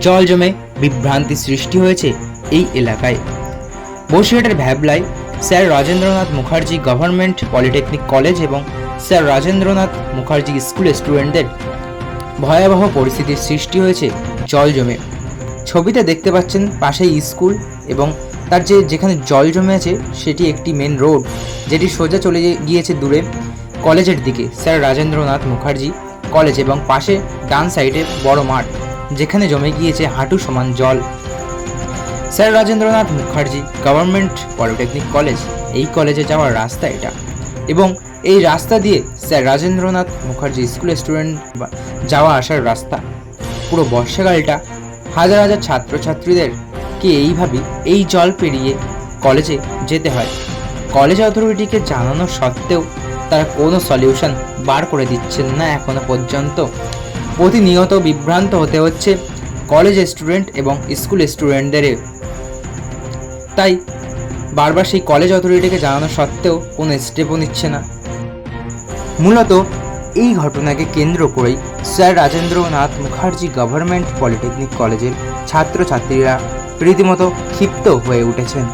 জল জমে বিভ্রান্তি সৃষ্টি হয়েছে এই এলাকায়। বসিরহাটের ভ্যাবলায় sir Rajendranath Mukherjee government polytechnic college এবং স্যার রাজেন্দ্রনাথ মুখার্জি স্কুল স্টুডেন্টদের ভয়াবহ পরিস্থিতির সৃষ্টি হয়েছে জল জমে। ছবিতে দেখতে পাচ্ছেন পাশেই স্কুল এবং তার যেখানে জল জমে আছে সেটি একটি মেন রোড, যেটি সোজা চলে গিয়েছে দূরে কলেজের দিকে, স্যার রাজেন্দ্রনাথ মুখার্জি কলেজ, এবং পাশে ডান সাইডে বড় মাঠ যেখানে জমে গিয়েছে হাঁটু সমান জল। Sir Rajendranath Mukherjee government polytechnic college, এই কলেজে যাওয়ার রাস্তা এটা, এবং এই রাস্তা দিয়ে sir Rajendranath Mukherjee school student যাওয়া আসার রাস্তা। পুরো বর্ষাকালটা হাজার হাজার ছাত্রছাত্রীদেরকে এইভাবেই এই জল পেরিয়ে কলেজে যেতে হয়। কলেজ অথরিটিকে জানানো সত্ত্বেও তারা কোনো সলিউশন বার করে দিচ্ছেন না এখনো পর্যন্ত। প্রতিনিয়ত বিভ্রান্ত হতে হচ্ছে কলেজ স্টুডেন্ট এবং স্কুল স্টুডেন্টদের। তাই বারবার সেই কলেজ অথরিটিকে জানানো সত্ত্বেও কোনো স্টেপও নিচ্ছে না। মূলত এই ঘটনাকে কেন্দ্র করেই sir Rajendranath Mukherjee government polytechnic কলেজের ছাত্রছাত্রীরা রীতিমতো ক্ষিপ্ত হয়ে উঠেছেন।